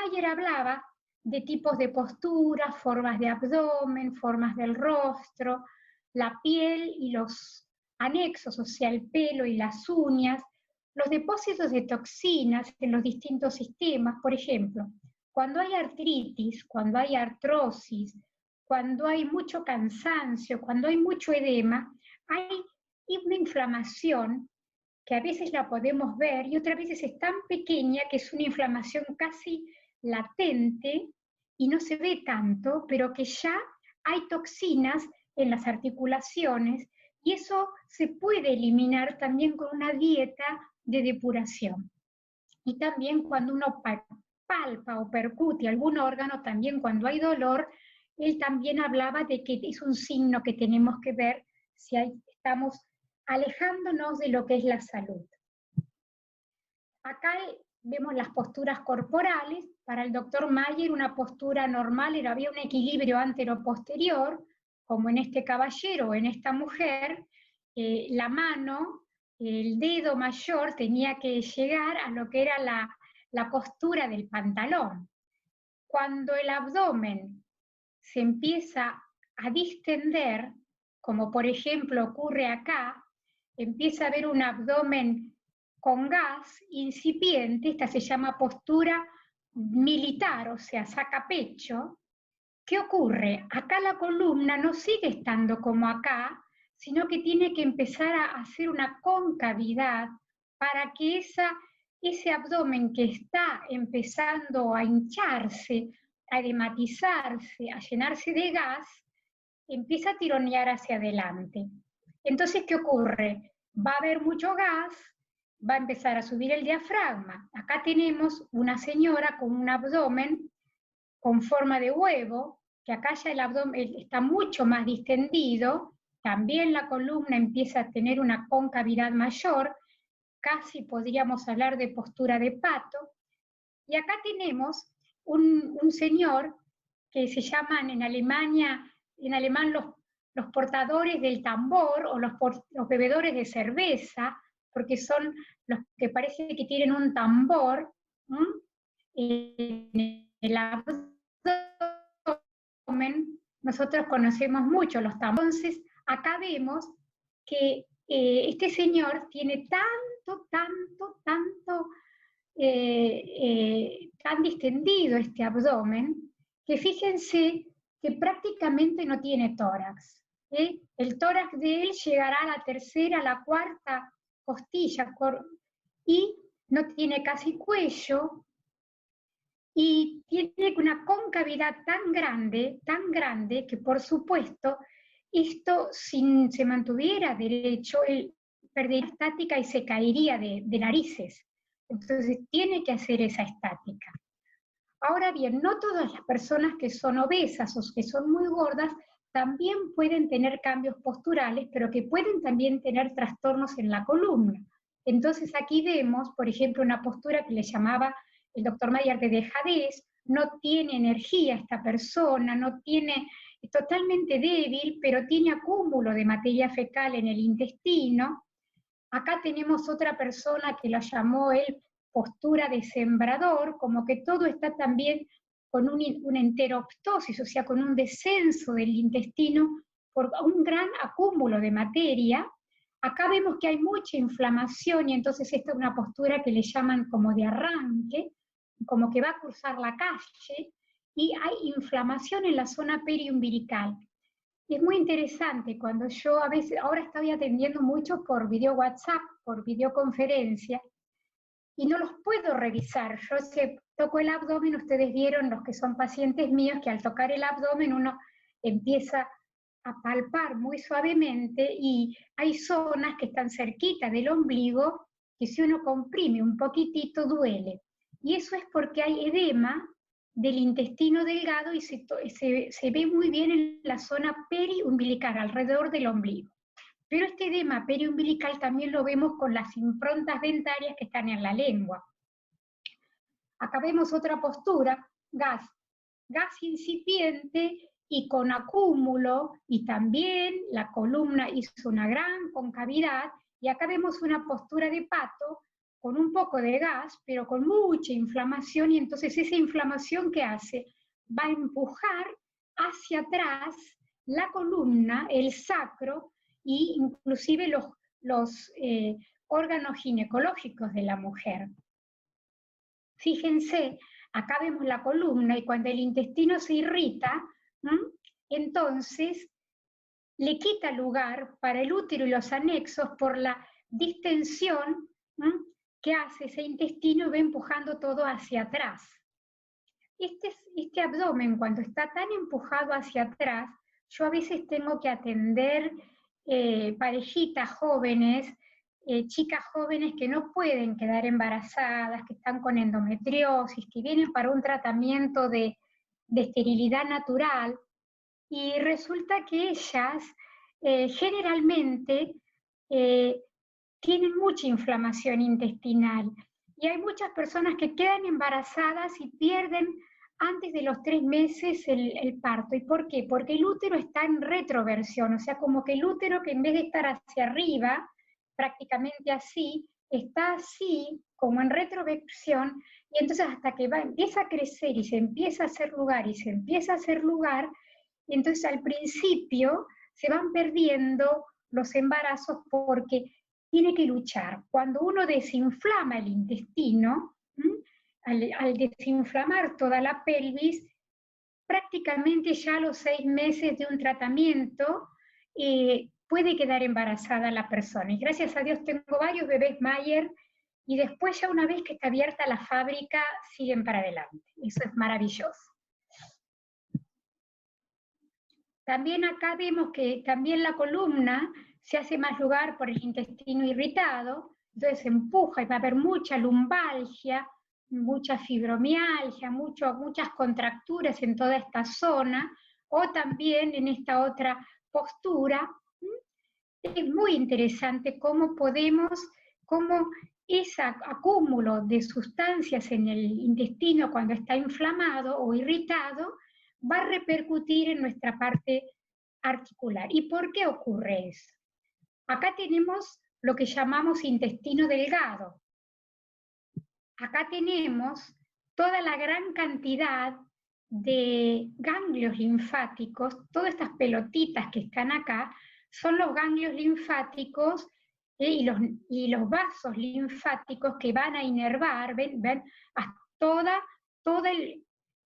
Mayer hablaba de tipos de postura, formas de abdomen, formas del rostro, la piel y los anexos, o sea, el pelo y las uñas, los depósitos de toxinas en los distintos sistemas. Por ejemplo, cuando hay artritis, cuando hay artrosis, cuando hay mucho cansancio, cuando hay mucho edema, hay una inflamación que a veces la podemos ver y otras veces es tan pequeña que es una inflamación casi latente y no se ve tanto, pero que ya hay toxinas en las articulaciones y eso se puede eliminar también con una dieta de depuración. Y también cuando uno palpa o percute algún órgano, también cuando hay dolor, él también hablaba de que es un signo que tenemos que ver si estamos alejándonos de lo que es la salud. Acá vemos las posturas corporales. Para el doctor Mayer una postura normal había un equilibrio antero-posterior, como en este caballero o en esta mujer, la mano, el dedo mayor tenía que llegar a lo que era la costura del pantalón. Cuando el abdomen se empieza a distender, como por ejemplo ocurre acá, empieza a haber un abdomen con gas incipiente, esta se llama postura militar, o sea, saca pecho. ¿Qué ocurre? Acá la columna no sigue estando como acá, sino que tiene que empezar a hacer una concavidad para que ese abdomen que está empezando a hincharse, a edematizarse, a llenarse de gas, empieza a tironear hacia adelante. Entonces, ¿qué ocurre? Va a haber mucho gas, va a empezar a subir el diafragma. Acá tenemos una señora con un abdomen con forma de huevo, que acá ya el abdomen está mucho más distendido, también la columna empieza a tener una concavidad mayor, casi podríamos hablar de postura de pato, y acá tenemos un señor que se llaman en alemán los portadores del tambor o los bebedores de cerveza, porque son los que parece que tienen un tambor en el abdomen. Nosotros conocemos mucho los tambores. Entonces, acá vemos que este señor tiene tan distendido este abdomen, que fíjense que prácticamente no tiene tórax. El tórax de él llegará a la tercera, a la cuarta costilla, y no tiene casi cuello, y tiene una concavidad tan grande, que por supuesto, esto si se mantuviera derecho, él perdería estática y se caería de narices. Entonces tiene que hacer esa estática. Ahora bien, no todas las personas que son obesas o que son muy gordas también pueden tener cambios posturales, pero que pueden también tener trastornos en la columna. Entonces aquí vemos, por ejemplo, una postura que le llamaba el doctor Mayer de dejadez, no tiene energía esta persona, es totalmente débil, pero tiene acúmulo de materia fecal en el intestino. Acá tenemos otra persona que la llamó él postura de sembrador, como que todo está también con una enteroptosis, o sea, con un descenso del intestino por un gran acúmulo de materia. Acá vemos que hay mucha inflamación y entonces esta es una postura que le llaman como de arranque, como que va a cruzar la calle, y hay inflamación en la zona periumbilical. Es muy interesante cuando yo a veces, ahora estoy atendiendo mucho por video WhatsApp, por videoconferencia, y no los puedo revisar. Yo toco el abdomen, ustedes vieron los que son pacientes míos, que al tocar el abdomen uno empieza a palpar muy suavemente y hay zonas que están cerquita del ombligo que si uno comprime un poquitito duele. Y eso es porque hay edema del intestino delgado y se ve muy bien en la zona periumbilical, alrededor del ombligo. Pero este edema periumbilical también lo vemos con las improntas dentarias que están en la lengua. Acá vemos otra postura, gas incipiente y con acúmulo, y también la columna hizo una gran concavidad, y acá vemos una postura de pato con un poco de gas, pero con mucha inflamación, y entonces esa inflamación, ¿qué hace? Va a empujar hacia atrás la columna, el sacro, e inclusive los órganos ginecológicos de la mujer. Fíjense, acá vemos la columna, y cuando el intestino se irrita, entonces le quita lugar para el útero y los anexos por la distensión que hace ese intestino, y va empujando todo hacia atrás. Este abdomen, cuando está tan empujado hacia atrás, yo a veces tengo que atender parejitas jóvenes, chicas jóvenes que no pueden quedar embarazadas, que están con endometriosis, que vienen para un tratamiento de esterilidad natural, y resulta que ellas generalmente tienen mucha inflamación intestinal, y hay muchas personas que quedan embarazadas y pierden antes de los 3 meses el parto. ¿Y por qué? Porque el útero está en retroversión, o sea, como que el útero, que en vez de estar hacia arriba, prácticamente así, está así, como en retroversión, y entonces hasta que empieza a crecer y se empieza a hacer lugar, y se empieza a hacer lugar, y entonces al principio se van perdiendo los embarazos porque tiene que luchar. Cuando uno desinflama el intestino, al desinflamar toda la pelvis, prácticamente ya a los 6 meses de un tratamiento puede quedar embarazada la persona. Y gracias a Dios tengo varios bebés Mayer, y después ya una vez que está abierta la fábrica, siguen para adelante. Eso es maravilloso. También acá vemos que también la columna se hace más lugar por el intestino irritado, entonces se empuja y va a haber mucha lumbalgia, mucha fibromialgia, muchas contracturas en toda esta zona, o también en esta otra postura. Es muy interesante cómo ese acúmulo de sustancias en el intestino cuando está inflamado o irritado va a repercutir en nuestra parte articular. ¿Y por qué ocurre eso? Acá tenemos lo que llamamos intestino delgado. Acá tenemos toda la gran cantidad de ganglios linfáticos, todas estas pelotitas que están acá, son los ganglios linfáticos y los vasos linfáticos que van a inervar, ven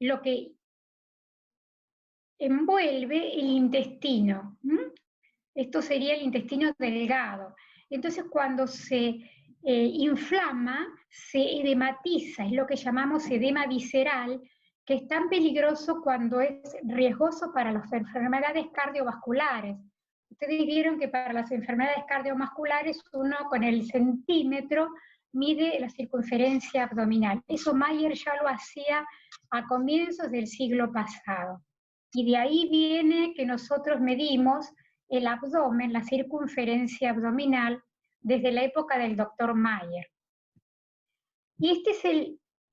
lo que envuelve el intestino. Esto sería el intestino delgado. Entonces, cuando se inflama, se edematiza, es lo que llamamos edema visceral, que es tan peligroso cuando es riesgoso para las enfermedades cardiovasculares. Ustedes vieron que para las enfermedades cardiovasculares uno con el centímetro mide la circunferencia abdominal. Eso Mayer ya lo hacía a comienzos del siglo pasado. Y de ahí viene que nosotros medimos el abdomen, la circunferencia abdominal, desde la época del doctor Mayer. Y este es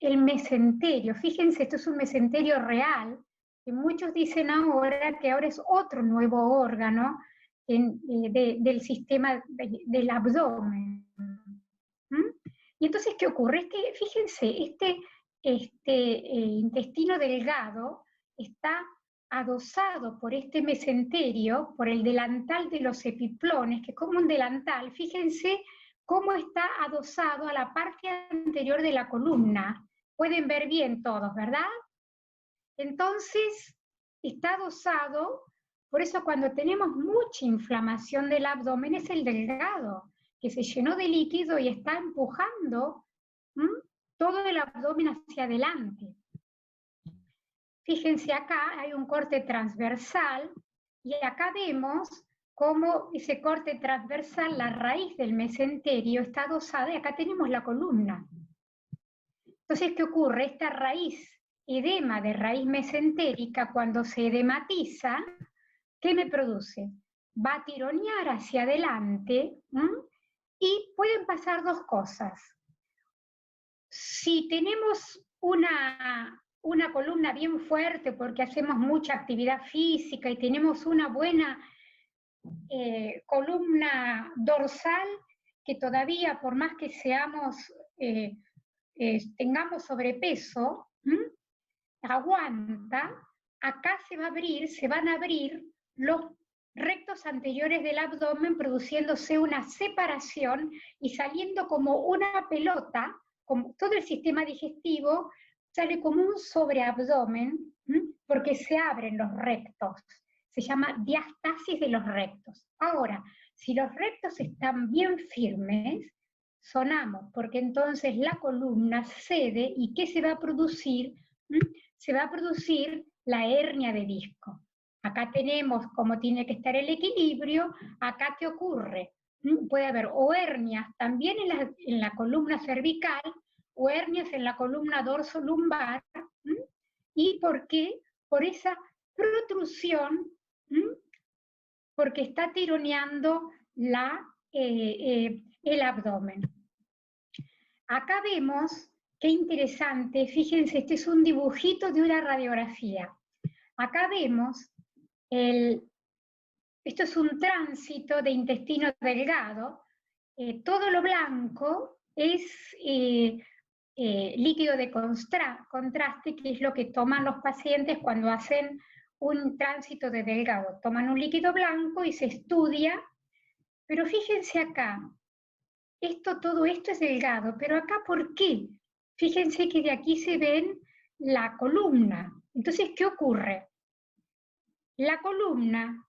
el mesenterio. Fíjense, esto es un mesenterio real, que muchos dicen ahora que ahora es otro nuevo órgano del sistema del abdomen. Y entonces, ¿qué ocurre? Fíjense, este intestino delgado está adosado por este mesenterio, por el delantal de los epiplones, que es como un delantal. Fíjense cómo está adosado a la parte anterior de la columna. Pueden ver bien todos, ¿verdad? Entonces, está adosado, por eso cuando tenemos mucha inflamación del abdomen es el delgado, que se llenó de líquido y está empujando todo el abdomen hacia adelante. Fíjense acá, hay un corte transversal, y acá vemos cómo ese corte transversal, la raíz del mesenterio, está adosada, y acá tenemos la columna. Entonces, ¿qué ocurre? Esta raíz, edema de raíz mesentérica, cuando se edematiza, ¿qué me produce? Va a tironear hacia adelante, y pueden pasar dos cosas. Si tenemos una columna bien fuerte porque hacemos mucha actividad física y tenemos una buena columna dorsal, que todavía, por más que seamos tengamos sobrepeso, aguanta, acá se van a abrir los rectos anteriores del abdomen, produciéndose una separación y saliendo como una pelota, como todo el sistema digestivo sale como un sobreabdomen, porque se abren los rectos. Se llama diastasis de los rectos. Ahora, si los rectos están bien firmes, sonamos, porque entonces la columna cede, ¿y qué se va a producir? Se va a producir la hernia de disco. Acá tenemos cómo tiene que estar el equilibrio. Acá, ¿qué ocurre? Puede haber o hernias también en la columna cervical, o hernias en la columna dorso-lumbar. ¿Y por qué? Por esa protrusión, porque está tironeando el abdomen. Acá vemos, qué interesante, fíjense, este es un dibujito de una radiografía. Acá vemos, esto es un tránsito de intestino delgado, todo lo blanco es líquido de contraste, que es lo que toman los pacientes cuando hacen un tránsito de delgado. Toman un líquido blanco y se estudia, pero fíjense acá, todo esto es delgado, pero acá ¿por qué? Fíjense que de aquí se ven la columna. Entonces, ¿qué ocurre? La columna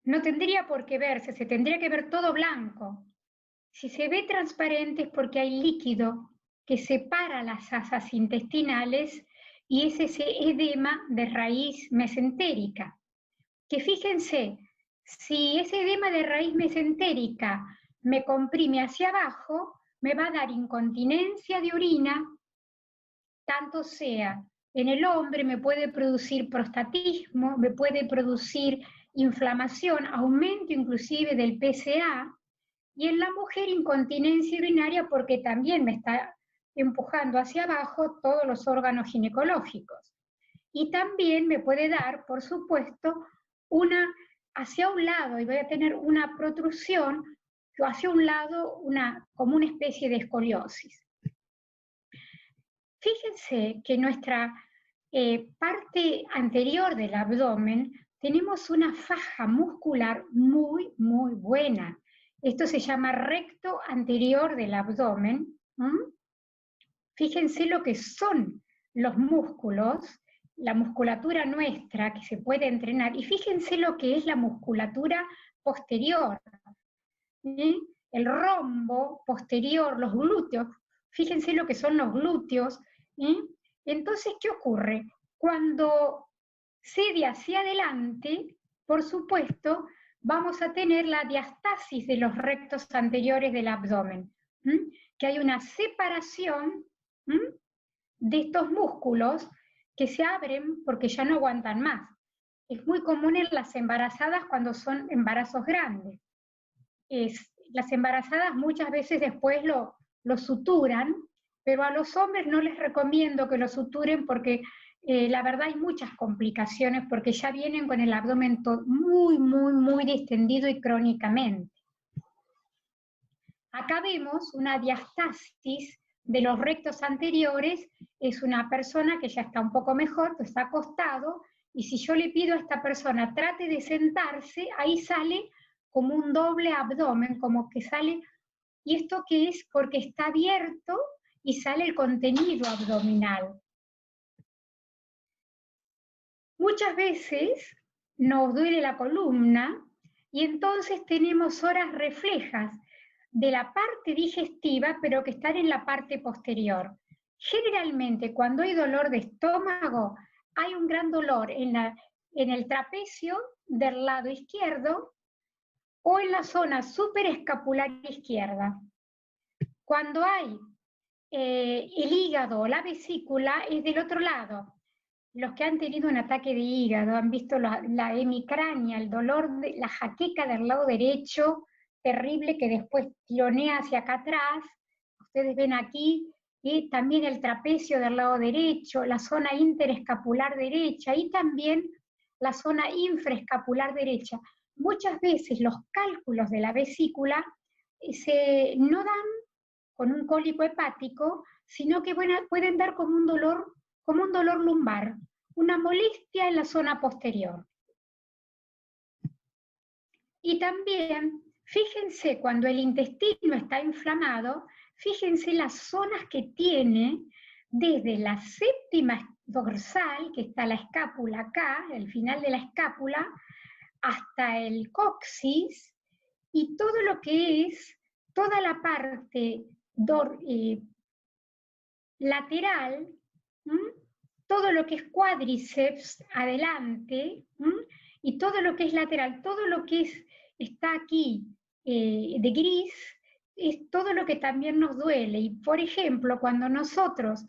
no tendría por qué verse, se tendría que ver todo blanco. Si se ve transparente es porque hay líquido que separa las asas intestinales y es ese edema de raíz mesentérica. Que fíjense, si ese edema de raíz mesentérica me comprime hacia abajo, me va a dar incontinencia de orina, tanto sea en el hombre, me puede producir prostatismo, me puede producir inflamación, aumento inclusive del PSA, y en la mujer incontinencia urinaria porque también me está empujando hacia abajo todos los órganos ginecológicos. Y también me puede dar, por supuesto, hacia un lado, y voy a tener una protrusión, hacia un lado como una especie de escoliosis. Fíjense que nuestra parte anterior del abdomen tenemos una faja muscular muy, muy buena. Esto se llama recto anterior del abdomen. Fíjense lo que son los músculos, la musculatura nuestra que se puede entrenar, y fíjense lo que es la musculatura posterior. El rombo posterior, los glúteos, fíjense lo que son los glúteos. Entonces, ¿qué ocurre? Cuando cede hacia adelante, por supuesto, vamos a tener la diastasis de los rectos anteriores del abdomen, que hay una separación de estos músculos que se abren porque ya no aguantan más. Es muy común en las embarazadas cuando son embarazos grandes. Las embarazadas muchas veces después lo suturan, pero a los hombres no les recomiendo que lo suturen porque la verdad hay muchas complicaciones porque ya vienen con el abdomen muy, muy, muy distendido y crónicamente. Acá vemos una diastasis de los rectos anteriores, es una persona que ya está un poco mejor, que está acostado, y si yo le pido a esta persona trate de sentarse, ahí sale como un doble abdomen, como que sale, y esto que es porque está abierto y sale el contenido abdominal. Muchas veces nos duele la columna y entonces tenemos horas reflejas de la parte digestiva, pero que están en la parte posterior. Generalmente, cuando hay dolor de estómago, hay un gran dolor en el trapecio del lado izquierdo o en la zona superescapular izquierda. Cuando hay el hígado o la vesícula, es del otro lado. Los que han tenido un ataque de hígado han visto la hemicrania, el dolor, la jaqueca del lado derecho, terrible, que después tironea hacia acá atrás. Ustedes ven aquí, y también el trapecio del lado derecho, la zona interescapular derecha y también la zona infraescapular derecha. Muchas veces los cálculos de la vesícula no dan con un cólico hepático, sino que pueden dar como un dolor lumbar, una molestia en la zona posterior. Y también, fíjense, cuando el intestino está inflamado, fíjense las zonas que tiene desde la séptima dorsal, que está la escápula acá, el final de la escápula, hasta el coxis, y todo lo que es toda la parte lateral, todo lo que es cuádriceps adelante, y todo lo que es lateral, todo lo que está aquí de gris, es todo lo que también nos duele. Y por ejemplo, cuando nosotros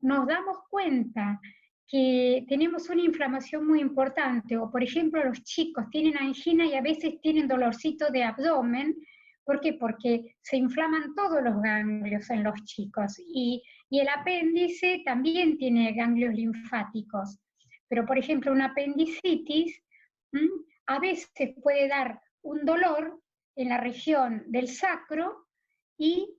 nos damos cuenta que tenemos una inflamación muy importante, o por ejemplo los chicos tienen angina y a veces tienen dolorcito de abdomen, ¿por qué? Porque se inflaman todos los ganglios en los chicos, y el apéndice también tiene ganglios linfáticos. Pero por ejemplo una apendicitis a veces puede dar un dolor en la región del sacro y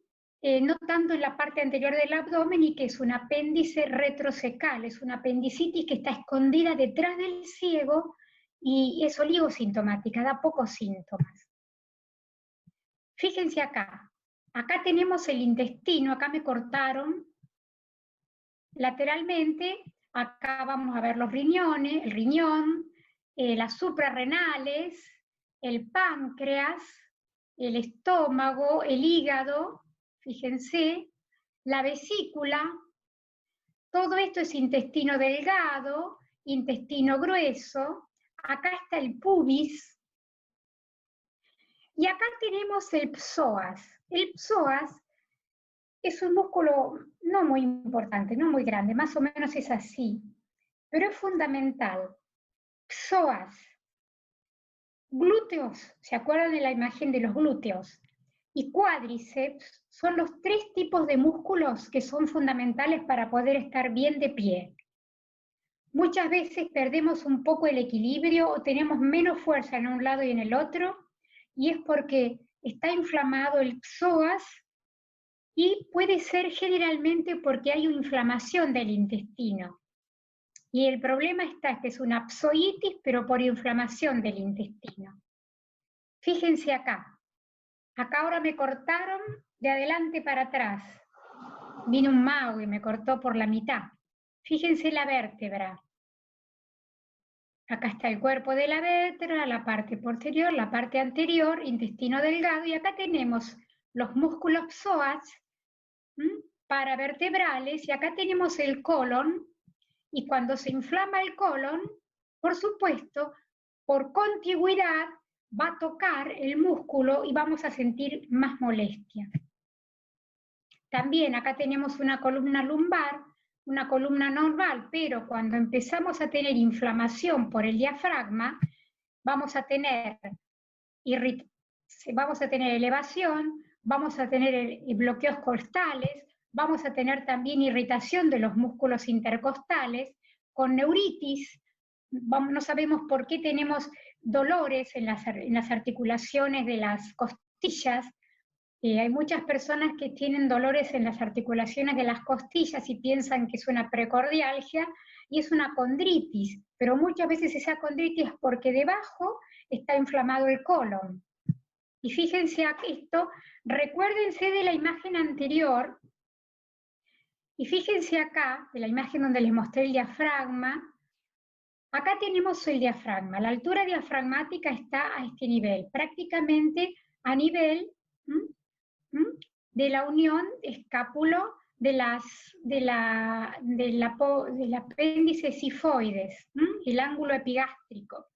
no tanto en la parte anterior del abdomen, y que es un apéndice retrocecal, es una apendicitis que está escondida detrás del ciego y es oligosintomática, da pocos síntomas. Fíjense acá tenemos el intestino, acá me cortaron lateralmente, acá vamos a ver los riñones, el riñón, las suprarrenales, el páncreas, el estómago, el hígado, fíjense, la vesícula, todo esto es intestino delgado, intestino grueso, acá está el pubis, y acá tenemos el psoas. El psoas es un músculo no muy importante, no muy grande, más o menos es así, pero es fundamental. Psoas, glúteos, ¿se acuerdan de la imagen de los glúteos? Y cuádriceps son los 3 tipos de músculos que son fundamentales para poder estar bien de pie. Muchas veces perdemos un poco el equilibrio o tenemos menos fuerza en un lado y en el otro, y es porque está inflamado el psoas, y puede ser generalmente porque hay una inflamación del intestino. Y el problema está que es una psoitis, pero por inflamación del intestino. Fíjense acá ahora me cortaron de adelante para atrás. Vino un mago y me cortó por la mitad. Fíjense la vértebra. Acá está el cuerpo de la vértebra, la parte posterior, la parte anterior, intestino delgado, y acá tenemos los músculos psoas paravertebrales, y acá tenemos el colon, y cuando se inflama el colon, por supuesto, por contigüidad va a tocar el músculo y vamos a sentir más molestia. También acá tenemos una columna lumbar, una columna normal, pero cuando empezamos a tener inflamación por el diafragma, vamos a tener elevación, vamos a tener bloqueos costales, vamos a tener también irritación de los músculos intercostales, con neuritis. No sabemos por qué tenemos dolores en las articulaciones de las costillas. Hay muchas personas que tienen dolores en las articulaciones de las costillas y piensan que es una precordialgia, y es una condritis, pero muchas veces esa condritis es porque debajo está inflamado el colon. Y fíjense esto, recuérdense de la imagen anterior, y fíjense acá, de la imagen donde les mostré el diafragma. Acá tenemos el diafragma, la altura diafragmática está a este nivel, prácticamente a nivel de la unión escápulo del apéndice sifoides, el ángulo epigástrico.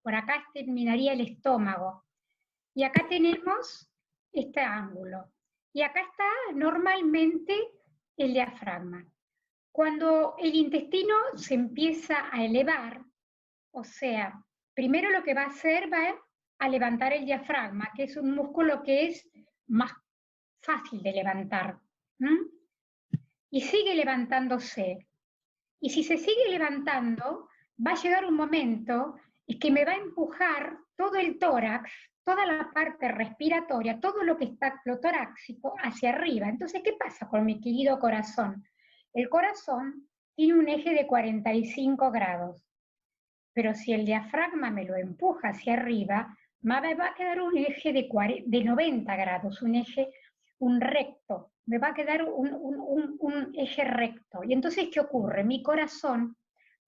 Por acá terminaría el estómago. Y acá tenemos este ángulo. Y acá está normalmente el diafragma. Cuando el intestino se empieza a elevar, o sea, primero lo que va a hacer va a levantar el diafragma, que es un músculo que es más fácil de levantar. Y sigue levantándose. Y si se sigue levantando, va a llegar un momento en que me va a empujar todo el tórax toda la parte respiratoria, todo lo que está lo torácico hacia arriba. Entonces, ¿qué pasa con mi querido corazón? El corazón tiene un eje de 45 grados, pero si el diafragma me lo empuja hacia arriba, me va a quedar un eje de 90 grados, un recto, me va a quedar un eje recto. Y entonces, ¿qué ocurre? Mi corazón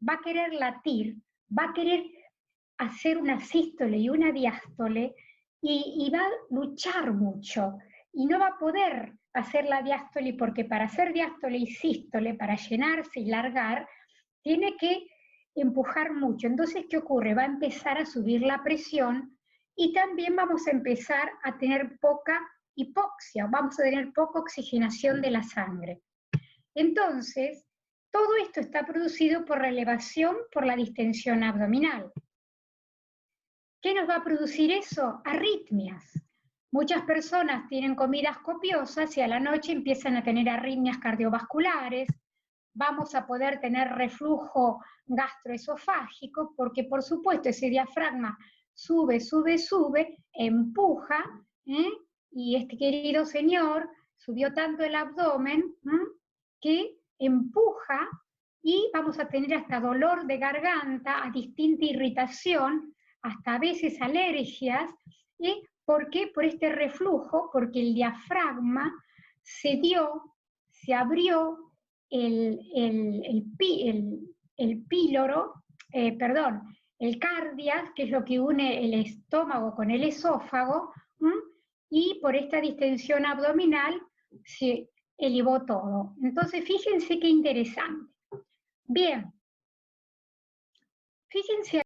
va a querer latir, va a querer hacer una sístole y una diástole y va a luchar mucho y no va a poder hacer la diástole porque para hacer diástole y sístole, para llenarse y largar, tiene que empujar mucho. Entonces, ¿qué ocurre? Va a empezar a subir la presión y también vamos a empezar a tener poca hipoxia, vamos a tener poca oxigenación de la sangre. Entonces, todo esto está producido por la elevación por la distensión abdominal. ¿Qué nos va a producir eso? Arritmias. Muchas personas tienen comidas copiosas y a la noche empiezan a tener arritmias cardiovasculares. Vamos a poder tener reflujo gastroesofágico porque, por supuesto, ese diafragma sube, sube, sube, empuja, y este querido señor subió tanto el abdomen que empuja y vamos a tener hasta dolor de garganta, a distinta irritación, hasta a veces alergias. ¿Por qué? Por este reflujo, porque el diafragma se abrió el píloro, el cardias, que es lo que une el estómago con el esófago, y por esta distensión abdominal se elevó todo. Entonces, fíjense qué interesante. Bien, fíjense